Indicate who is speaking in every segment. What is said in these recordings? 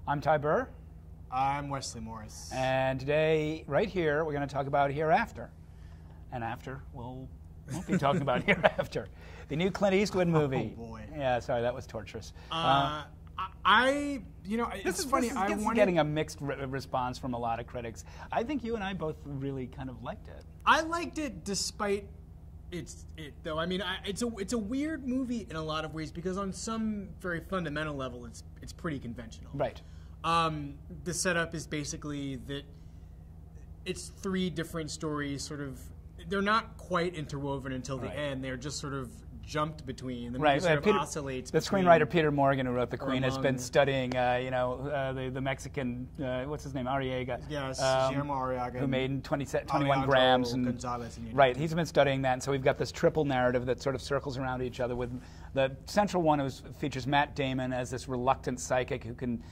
Speaker 1: I'm Ty Burr.
Speaker 2: I'm Wesley Morris.
Speaker 1: And today, right here, we're going to talk about Hereafter. And after, we'll won't be talking about Hereafter. The new Clint Eastwood movie.
Speaker 2: Oh, boy.
Speaker 1: Yeah, sorry, that was torturous.
Speaker 2: It's funny.
Speaker 1: This is getting a mixed response from a lot of critics. I think you and I both really kind of liked it.
Speaker 2: I liked it despite though. I mean, it's a weird movie in a lot of ways because on some very fundamental level, it's pretty conventional.
Speaker 1: Right.
Speaker 2: The setup is basically that it's three different stories. Sort of, they're not quite interwoven until the end. They're just sort of jumped between. The movie sort of oscillates.
Speaker 1: The screenwriter Peter Morgan, who wrote The Queen, has been studying, the Mexican, what's his name, Arriaga.
Speaker 2: Yes, Guillermo Arriaga.
Speaker 1: Who made 21 grams. And,
Speaker 2: Gonzalez
Speaker 1: right, he's been studying that, and so we've got this triple narrative that sort of circles around each other. With the central one features Matt Damon as this reluctant psychic who can,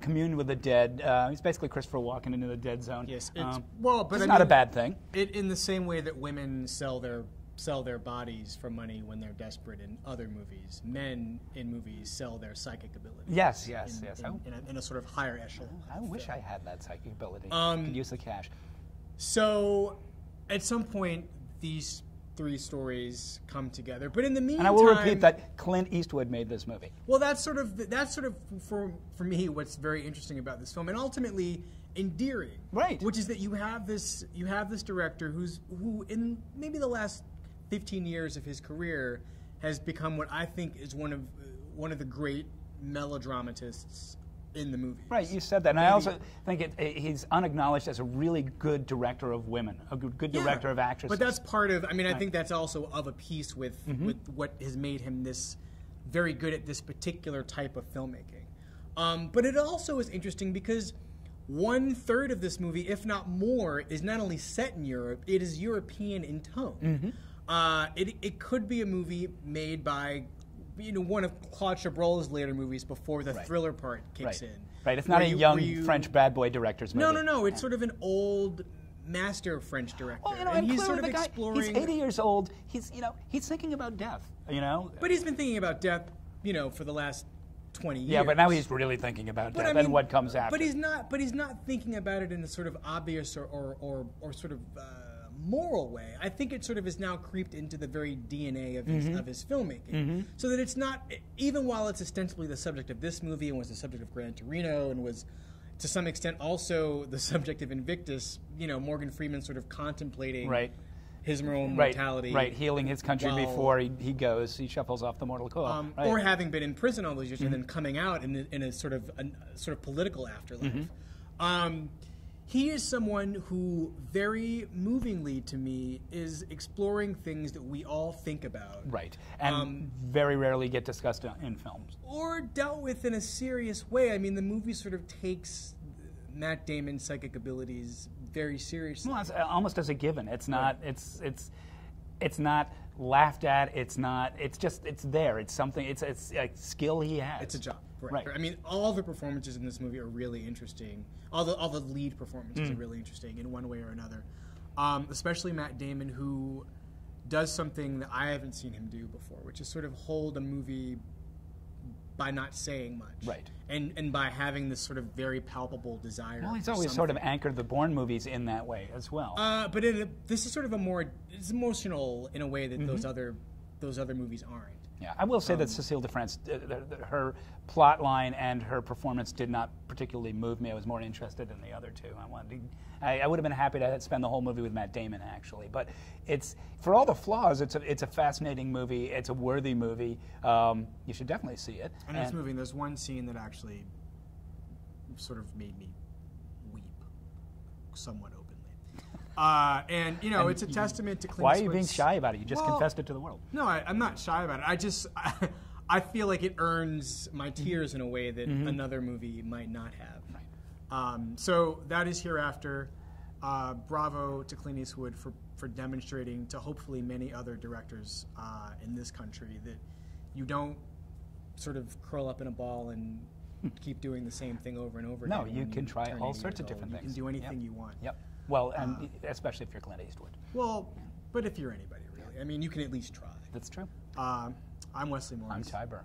Speaker 1: commune with the dead. He's basically Christopher Walken into the dead zone.
Speaker 2: Yes,
Speaker 1: but
Speaker 2: it's
Speaker 1: not a bad thing.
Speaker 2: In the same way that women sell their bodies for money when they're desperate in other movies, men in movies sell their psychic abilities.
Speaker 1: Yes.
Speaker 2: In a sort of higher echelon.
Speaker 1: I wish I had that psychic ability. Could use the cash.
Speaker 2: So, at some point, these three stories come together. But in the meantime,
Speaker 1: and I will repeat that Clint Eastwood made this movie.
Speaker 2: Well, that's sort of for me what's very interesting about this film, and ultimately endearing.
Speaker 1: Right.
Speaker 2: Which is that you have this director who in maybe the last 15 years of his career has become what I think is one of the great melodramatists in the movie.
Speaker 1: Right, you said that, and I also think he's unacknowledged as a really good director of women, a good director of actresses.
Speaker 2: But that's part of. I mean, I think that's also of a piece with what has made him this very good at this particular type of filmmaking. But it also is interesting because 1/3 of this movie, if not more, is not only set in Europe; it is European in tone. It could be a movie made by, one of Claude Chabrol's later movies before the thriller part kicks in.
Speaker 1: Right, it's not a young French bad boy director's movie.
Speaker 2: No. It's sort of an old master French director,
Speaker 1: well,
Speaker 2: and he's sort of exploring.
Speaker 1: He's 80 years old. He's thinking about death.
Speaker 2: But he's been thinking about death, for the last 20 years.
Speaker 1: Yeah, but now he's really thinking about death and what comes after.
Speaker 2: But he's not thinking about it in a sort of obvious or sort of moral way. I think it sort of has now creeped into the very DNA of his filmmaking, so that it's not, even while it's ostensibly the subject of this movie and was the subject of Gran Torino and was to some extent also the subject of Invictus. Morgan Freeman sort of contemplating his own mortality,
Speaker 1: healing his country before he shuffles off the mortal coil,
Speaker 2: or having been in prison all those years and then coming out in a sort of political afterlife. He is someone who, very movingly to me, is exploring things that we all think about.
Speaker 1: Right, and very rarely get discussed in films.
Speaker 2: Or dealt with in a serious way. I mean, the movie sort of takes Matt Damon's psychic abilities very seriously.
Speaker 1: Well, it's almost as a given. It's not. It's not laughed at. It's not. It's just. It's there. It's something. It's a skill he has.
Speaker 2: It's a job. Right. I mean, all the performances in this movie are really interesting. All the lead performances are really interesting in one way or another. Especially Matt Damon, who does something that I haven't seen him do before, which is sort of hold a movie by not saying much.
Speaker 1: Right.
Speaker 2: And by having this sort of very palpable desire.
Speaker 1: Well, he's always sort of anchored the Bourne movies in that way as well.
Speaker 2: But this is sort of it's emotional in a way that those other movies aren't.
Speaker 1: Yeah, I will say that Cécile de France, her plot line and her performance did not particularly move me. I was more interested in the other two. I would have been happy to spend the whole movie with Matt Damon, actually. But for all the flaws, it's a fascinating movie. It's a worthy movie. You should definitely see it.
Speaker 2: And this movie, there's one scene that actually sort of made me weep somewhat openly. And it's a testament to Clint Eastwood's.
Speaker 1: Why are you being shy about it? You just confessed it to the world.
Speaker 2: No, I'm not shy about it. I feel like it earns my tears in a way that another movie might not have. Right. So that is Hereafter. Bravo to Clint Eastwood for demonstrating to hopefully many other directors in this country that you don't sort of curl up in a ball and keep doing the same thing over and over again.
Speaker 1: No, you can try all sorts of different things.
Speaker 2: You can do anything you want.
Speaker 1: Yep. Well, and especially if you're Clint Eastwood.
Speaker 2: Well, but if you're anybody, really. I mean, you can at least try.
Speaker 1: That's true.
Speaker 2: I'm Wesley Morris.
Speaker 1: I'm Ty Burr.